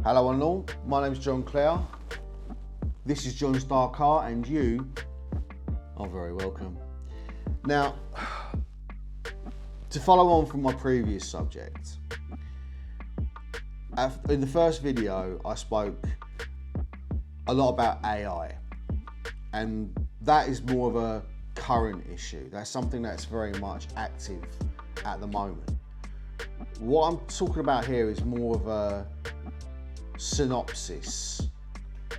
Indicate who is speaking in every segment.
Speaker 1: Hello and all, my name's John Clare. This is John's Dark Art and you are very welcome. Now, to follow on from my previous subject, in the first video I spoke a lot about AI, and that is more of a current issue. That's something that's very much active at the moment. What I'm talking about here is more of a synopsis,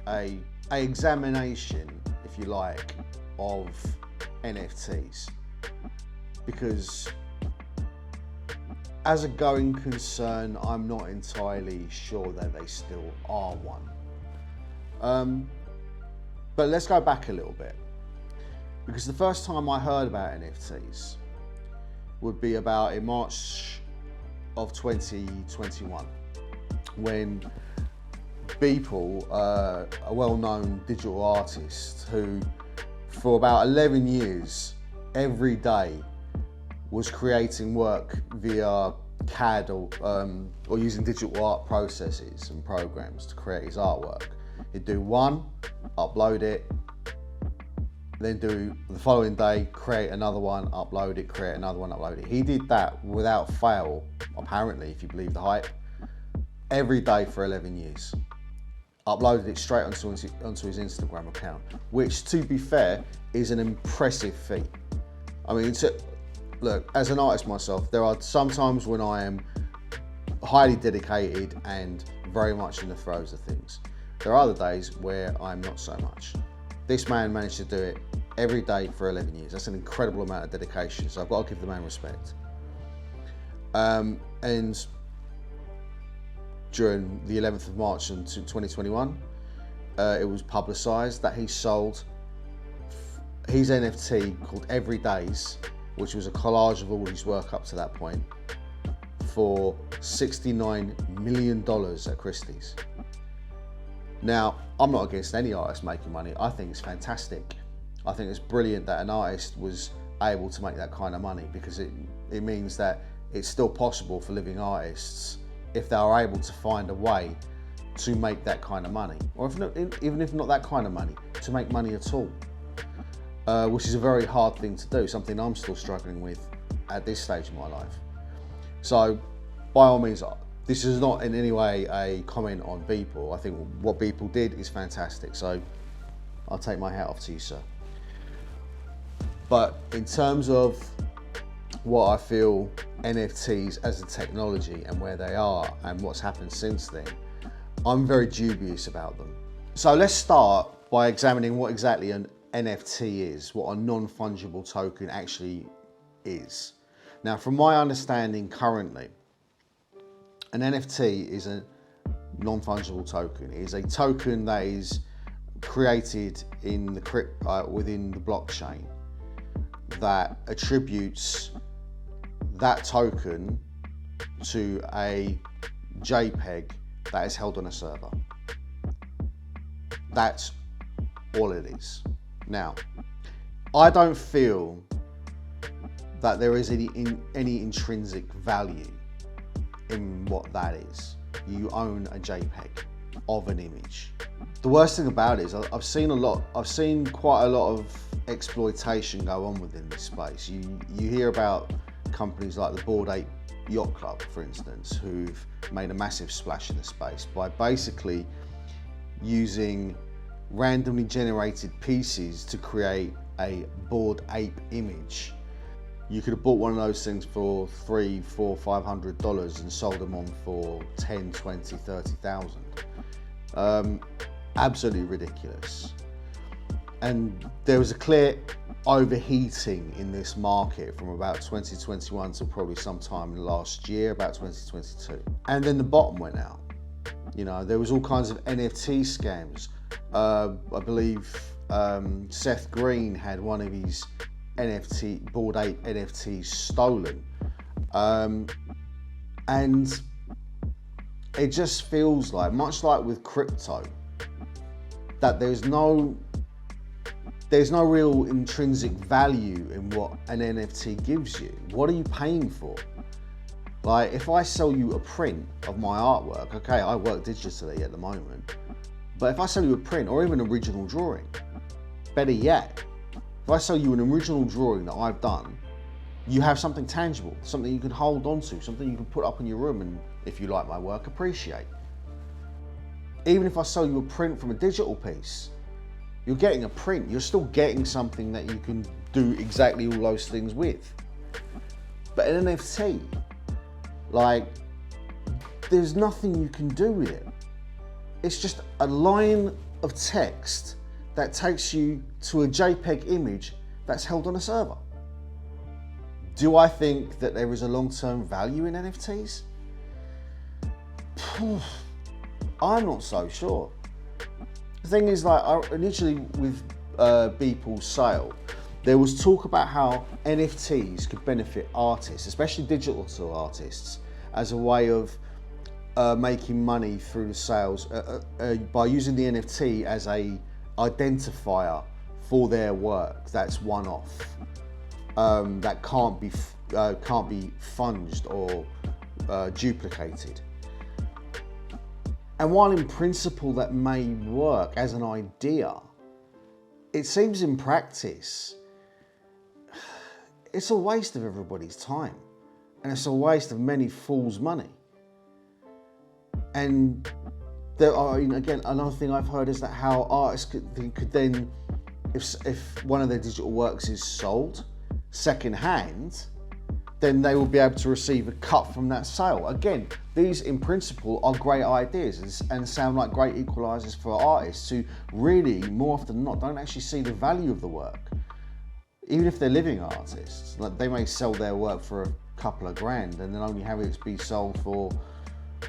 Speaker 1: a examination, if you like, of NFTs, because as a going concern, I'm not entirely sure that they still are one. But let's go back a little bit, because the first time I heard about NFTs would be about in March of 2021, when Beeple, a well-known digital artist who for about 11 years every day was creating work via CAD or using digital art processes and programs to create his artwork. He'd do one, upload it, then do the following day, create another one, upload it, create another one, upload it. He did that without fail, apparently, if you believe the hype, every day for 11 years. Uploaded it straight onto his Instagram account, which, to be fair, is an impressive feat. I mean, look, as an artist myself, there are some times when I am highly dedicated and very much in the throes of things. There are other days where I'm not so much. This man managed to do it every day for 11 years. That's an incredible amount of dedication, so I've got to give the man respect. And during the 11th of March in 2021, it was publicised that he sold his NFT called Every Days, which was a collage of all his work up to that point, for $69 million at Christie's. Now, I'm not against any artist making money. I think it's fantastic. I think it's brilliant that an artist was able to make that kind of money, because it means that it's still possible for living artists, if they are able to find a way to make that kind of money, or even if not that kind of money, to make money at all, which is a very hard thing to do, something I'm still struggling with at this stage of my life. So by all means, this is not in any way a comment on Beeple. I think what Beeple did is fantastic, so I'll take my hat off to you, sir. But in terms of what I feel NFTs as a technology and where they are and what's happened since then, I'm very dubious about them. So let's start by examining what exactly an NFT is, what a non-fungible token actually is. Now, from my understanding currently, an NFT is a non-fungible token. It is a token that is created in within the blockchain that attributes that token to a JPEG that is held on a server. That's all it is. Now, I don't feel that there is any intrinsic value in what that is. You own a JPEG of an image. The worst thing about it is I've seen quite a lot of exploitation go on within this space. You hear about companies like the Bored Ape Yacht Club, for instance, who've made a massive splash in the space by basically using randomly generated pieces to create a Bored Ape image. You could have bought one of those things for $300, $400, $500 and sold them on for 10, 20, 30,000. Absolutely ridiculous. And there was a clear overheating in this market from about 2021 to probably sometime last year, about 2022. And then the bottom went out. You know, there was all kinds of NFT scams. I believe Seth Green had one of his Bored Ape NFTs stolen. And it just feels like, much like with crypto, that there's no real intrinsic value in what an NFT gives you. What are you paying for? Like if I sell you a print of my artwork, okay, I work digitally at the moment, but if I sell you a print or even an original drawing, better yet, if I sell you an original drawing that I've done, you have something tangible, something you can hold on to, something you can put up in your room and, if you like my work, appreciate. Even if I sell you a print from a digital piece, you're getting a print, you're still getting something that you can do exactly all those things with. But an NFT, like, there's nothing you can do with it. It's just a line of text that takes you to a JPEG image that's held on a server. Do I think that there is a long-term value in NFTs? I'm not so sure. The thing is, like, initially with Beeple's sale, there was talk about how NFTs could benefit artists, especially digital artists, as a way of making money through the sales by using the NFT as a identifier for their work that's one-off, that can't be funged or duplicated. And while in principle that may work as an idea, it seems in practice it's a waste of everybody's time, and it's a waste of many fools' money. And there are, again, another thing I've heard is that how artists could then, if one of their digital works is sold second hand, then they will be able to receive a cut from that sale. Again, these in principle are great ideas and sound like great equalizers for artists who really, more often than not, don't actually see the value of the work. Even if they're living artists, like they may sell their work for a couple of grand and then only have it be sold for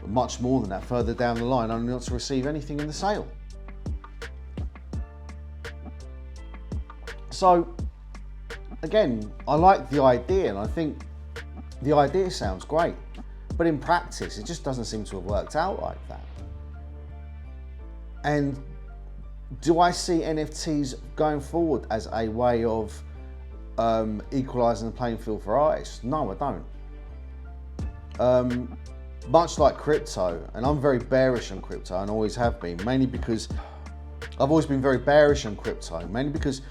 Speaker 1: much more than that further down the line, only not to receive anything in the sale. So again, I like the idea, and I think the idea sounds great, but in practice it just doesn't seem to have worked out like that. And do I see NFTs going forward as a way of equalising the playing field for artists? No, I don't. Much like crypto, and I'm very bearish on crypto and always have been, mainly because I've always been very bearish on crypto, mainly because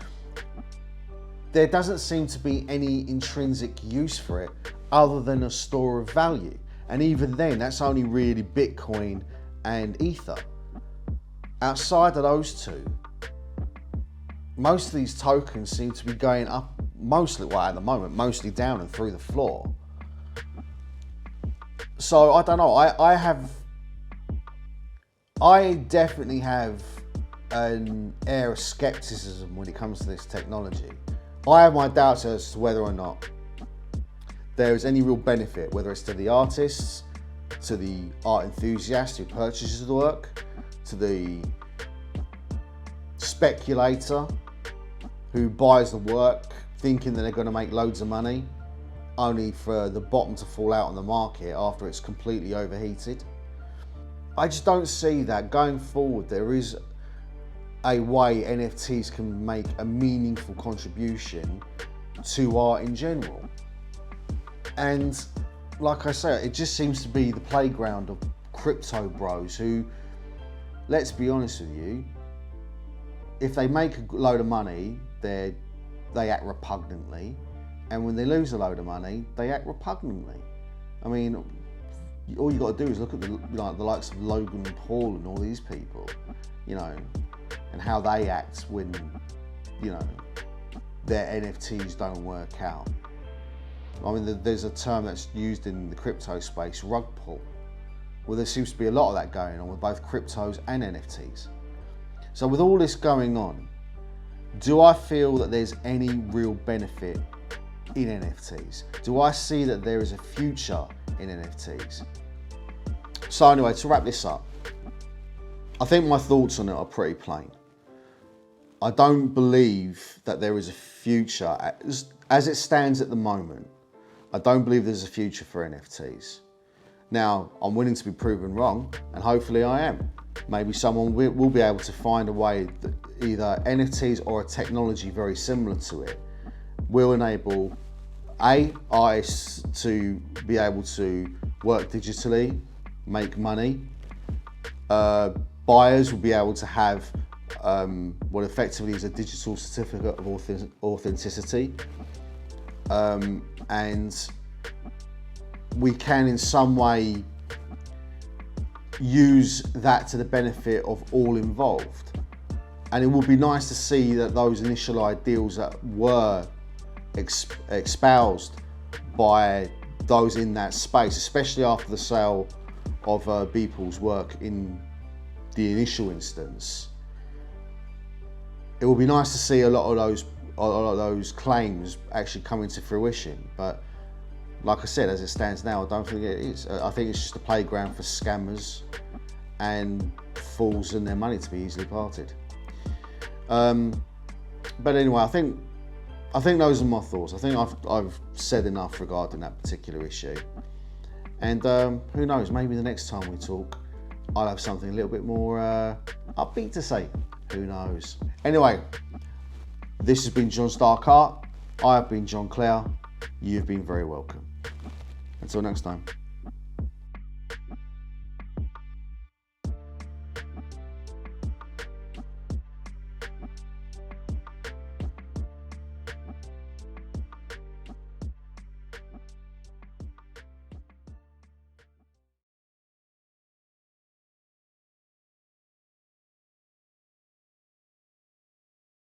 Speaker 1: there doesn't seem to be any intrinsic use for it other than a store of value. And even then, that's only really Bitcoin and Ether. Outside of those two, most of these tokens seem to be going up, mostly, well at the moment, mostly down and through the floor. So I don't know, I definitely have an air of skepticism when it comes to this technology. I have my doubts as to whether or not there is any real benefit, whether it's to the artists, to the art enthusiast who purchases the work, to the speculator who buys the work thinking that they're going to make loads of money, only for the bottom to fall out on the market after it's completely overheated. I just don't see that going forward. There is a way NFTs can make a meaningful contribution to art in general. And like I say, it just seems to be the playground of crypto bros who, let's be honest with you, if they make a load of money, they act repugnantly. And when they lose a load of money, they act repugnantly. I mean, all you got to do is look at the likes of Logan Paul and all these people, you know, and how they act when, you know, their NFTs don't work out. I mean, there's a term that's used in the crypto space, rug pull. Well, there seems to be a lot of that going on with both cryptos and NFTs. So with all this going on, do I feel that there's any real benefit in NFTs? Do I see that there is a future in NFTs? So anyway, to wrap this up, I think my thoughts on it are pretty plain. I don't believe that there is a future, as it stands at the moment, I don't believe there's a future for NFTs. Now, I'm willing to be proven wrong, and hopefully I am. Maybe someone will be able to find a way that either NFTs or a technology very similar to it will enable artists to be able to work digitally, make money. Buyers will be able to have what effectively is a digital certificate of authenticity. And we can in some way use that to the benefit of all involved. And it would be nice to see that those initial ideals that were espoused by those in that space, especially after the sale of Beeple's work in the initial instance, it would be nice to see a lot of those claims actually come into fruition. But like I said, as it stands now, I don't think it is. I think it's just a playground for scammers and fools and their money to be easily parted. But anyway, I think those are my thoughts. I think I've said enough regarding that particular issue. And who knows, maybe the next time we talk, I'll have something a little bit more upbeat to say. Who knows? Anyway, this has been John Starkart. I have been John Clare. You've been very welcome. Until next time.